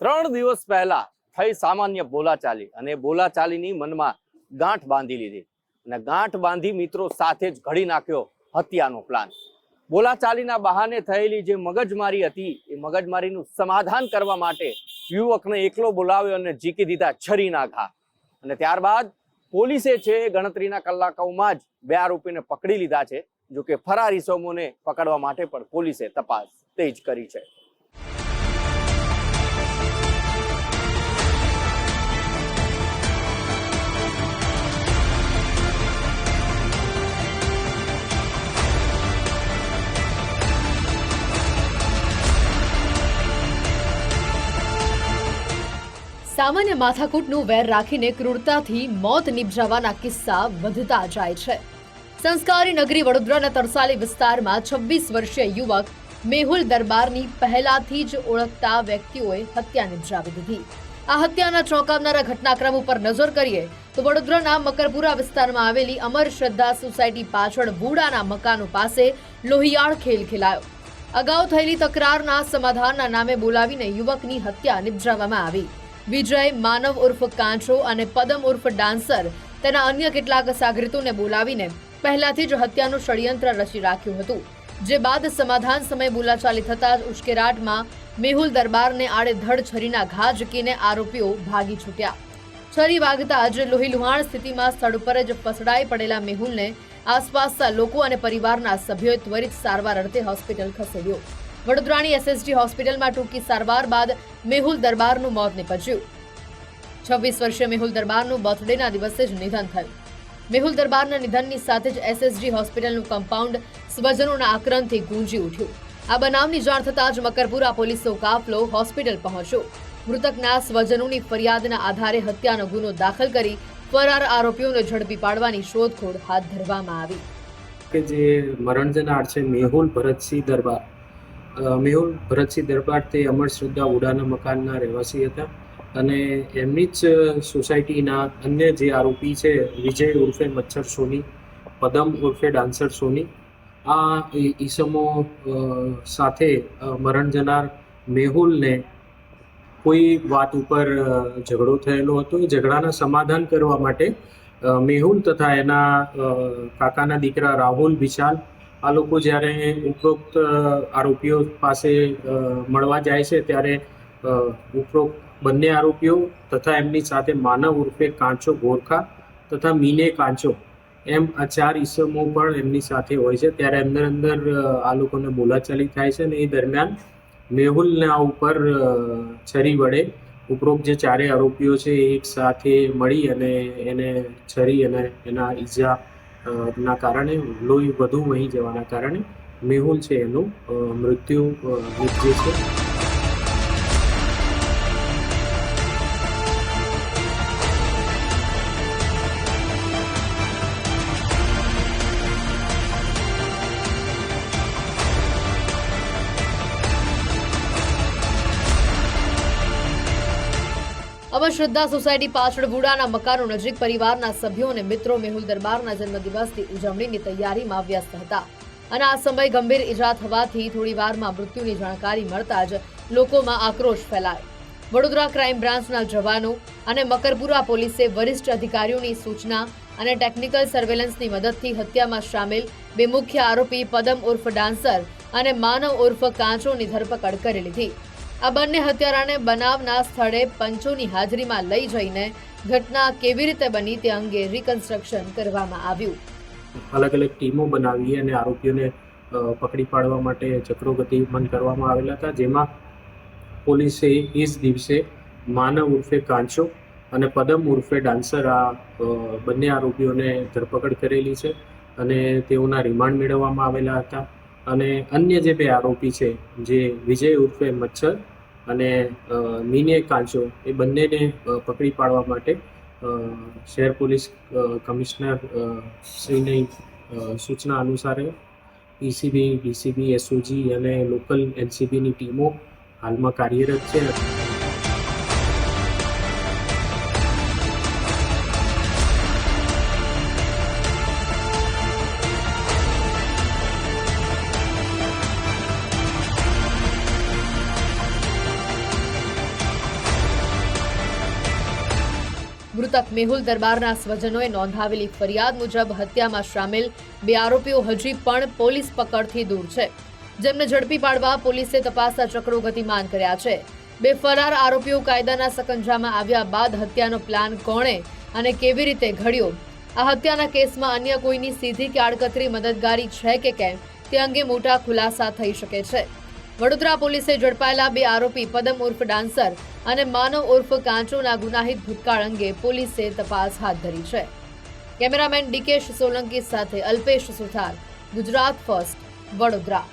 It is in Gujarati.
3 દિવસ પહેલા થઈ સામાન્ય બોલાચાલી અને બોલાચાલીની મનમાં ગાંઠ બાંધી લીધી અને ગાંઠ બાંધી મિત્રો સાથે જ ઘડી નાખ્યો હત્યાનો પ્લાન। બોલાચાલીના બહાને થયેલી જે મગજમારી હતી એ મગજમારીનું સમાધાન કરવા માટે યુવકને એકલો બોલાવ્યો અને ઝીકી દીધા છરીના ઘા અને ત્યારબાદ પોલીસે છે ગણતરીના કલાકોમાં જ 2 આરોપીને પકડી લીધા છે। જો કે ફરાર ઇસમોને પકડવા માટે પણ પોલીસે તપાસ તેજ કરી છે। સામાન્ય માથાકૂટનું વેર રાખીને ક્રૂરતાથી મોત નિપજાવવાના કિસ્સા વધતા જાય છે। સંસ્કારી નગરી વડોદરાના તરસાલી વિસ્તારમાં 26 વર્ષીય યુવક મેહુલ દરબારની પહેલાથી જ ઓળખતા વ્યક્તિઓએ હત્યા નિપજાવી દીધી। આ હત્યાના ચોંકાવનારા ઘટનાક્રમ ઉપર નજર કરીએ તો વડોદરાના મકરપુરા વિસ્તારમાં આવેલી અમર શ્રદ્ધા સોસાયટી પાછળ વુડાના મકાનો પાસે લોહિયાળ ખેલ ખેલાયો। અગાઉ થયેલી તકરારના સમાધાનના નામે બોલાવીને યુવકની હત્યા નિપજાવવામાં આવી। વિજય માનવ ઉર્ફ કાંચો અને પદમ ઉર્ફ ડાન્સર તેના અન્ય કેટલાક સાગરીતોને બોલાવીને પહેલાથી જ હત્યાનું ષડયંત્ર રચી રાખ્યું હતું, જે બાદ સમાધાન સમયે બોલાચાલી થતા જ ઉશ્કેરાટમાં મેહુલ દરબારને આડેધડ છરીના ઘા ઝીકીને આરોપીઓ ભાગી છૂટ્યા। છરી વાગતા જ લોહીલુહાણ સ્થિતિમાં સ્થળ પર જ ફસડાઈ પડેલા મેહુલને આસપાસના લોકો અને પરિવારના સભ્યોએ ત્વરિત સારવાર અર્થે હોસ્પિટલ ખસેડ્યો। વડોદરાની એસએસજી હોસ્પિટલમાં ટૂંકી સારવાર બાદ મેહુલ દરબારનું મોત નીપજ્યું। 26 વર્ષીય મેહુલ દરબારનું બર્થડેના દિવસે જ નિધન થયું। મેહુલ દરબારના નિધનની સાથે જ એસએસજી હોસ્પિટલનું કમ્પાઉન્ડ સ્વજનોના આક્રંદથી ગૂંજી ઉઠ્યું। આ બનાવની જાણ થતાં જ મકરપુરા પોલીસનો કાફલો હોસ્પિટલ પહોંચ્યો। મૃતકના સ્વજનોની ફરિયાદના આધારે હત્યાનો ગુનો દાખલ કરી ફરાર આરોપીઓને ઝડપી પાડવાની શોધખોળ હાથ ધરવામાં આવી। કે જે મરણ જનાર છે મેહુલ ભરતસિંહ દરબાર તે અમર શ્રદ્ધા વુડાના મકાનના રહેવાસી હતા અને એમની જ સોસાયટીના અન્ય જે આરોપી છે વિજય ઉર્ફે મચ્છર સોની, પદમ ઉર્ફે ડાન્સર સોની, આ ઈસમો સાથે મરણ જનાર મેહુલને કોઈ વાત ઉપર ઝઘડો થયેલો હતો। એ ઝઘડાના સમાધાન કરવા માટે મેહુલ તથા એના કાકાના દીકરા રાહુલ વિશાલ આ લોકો જ્યારે ઉપરોક્ત આરોપીઓ પાસે મળવા જાય છે ત્યારે ઉપરોક્ત બંને આરોપીઓ તથા એમની સાથે માનવ ઉર્ફે કાંચો ગોરખા તથા મીને કાંચો એમ આ 4 ઈસમો પણ એમની સાથે હોય છે। ત્યારે અંદર આ લોકોને બોલાચાલી થાય છે અને એ દરમિયાન મેહુલના ઉપર છરી વડે ઉપરોક્ત જે 4 આરોપીઓ છે એક સાથે મળી અને એને છરી અને એના ઈજા ના કારણે લોહી વધુ વહી જવાના કારણે મેહુલ છે એનું મૃત્યુ નીપજે છે। અમર શ્રદ્ધા સોસાયટી પાછળ વુડાના મકાનો નજીક પરિવારના સભ્યો અને મિત્રો મેહુલ દરબારના જન્મદિવસની ઉજવણીની તૈયારીમાં વ્યસ્ત હતા અને આ સમયે ગંભીર ઈજા થવાથી થોડીવારમાં મૃત્યુની જાણકારી મળતા જ લોકોમાં આક્રોશ ફેલાયો। વડોદરા ક્રાઇમ બ્રાન્ચના જવાનો અને મકરપુરા પોલીસે વરિષ્ઠ અધિકારીઓની સૂચના અને ટેકનિકલ સર્વેલન્સની મદદથી હત્યામાં સામેલ 2 મુખ્ય આરોપી પદમ ઉર્ફ ડાન્સર અને માનવ ઉર્ફ કાંચોની ધરપકડ કરી લીધી। આ બંને હત્યારાને બનાવના સ્થળે પંચોની હાજરીમાં લઈ જઈને ઘટના કેવી રીતે બની તે અંગે રિકન્સ્ટ્રક્શન કરવામાં આવ્યું। અલગ અલગ ટીમો બનાવી અને આરોપીઓને પકડી પાડવા માટે ચક્રો ગતિમાન કરવામાં આવેલા હતા, જેમાં પોલીસે એ જ દિવસે માનવ ઉર્ફે કાંચો અને પદમ ઉર્ફે ડાન્સર આ બંને આરોપીઓને ધરપકડ કરેલી છે અને તેઓના રિમાન્ડ મેળવવામાં આવેલા હતા। અને અન્ય જે 2 આરોપી છે જે વિજય ઉર્ફે મચ્છર અને મીને કાંચો એ બંનેને પકડી પાડવા માટે શહેર પોલીસ કમિશનર શ્રીની સૂચના અનુસાર પીસીબી, ડીસીબી, એસઓજી અને લોકલ એનસીબીની ટીમો હાલમાં કાર્યરત છે। મૃતક મેહુલ દરબારના સ્વજનોએ નોંધાવેલી ફરિયાદ મુજબ હત્યામાં સામેલ 2 આરોપીઓ હજી પણ પોલીસ પકડથી દૂર છે, જેમને ઝડપી પાડવા પોલીસે તપાસના ચક્રો ગતિમાન કર્યા છે. 2 ફરાર આરોપીઓ કાયદાના સકંજામાં આવ્યા બાદ હત્યાનો પ્લાન કોણે અને કેવી રીતે ઘડ્યો, આ હત્યાના કેસમાં અન્ય કોઈની સીધી કે આડકતરી મદદગારી છે કે કેમ તે અંગે મોટા ખુલાસા થઈ શકે છે. વડોદરા પોલીસે ઝડપાયેલા 2 આરોપી પદમ ઉર્ફ ડાન્સર અને માનવ ઉર્ફ કાંચોના ગુનાહિત ભૂતકાળ અંગે પોલીસે તપાસ હાથ ધરી છે. કેમેરામેન ડીકેશ સોલંકી સાથે અલ્પેશ સુથાર, ગુજરાત ફર્સ્ટ, વડોદરા.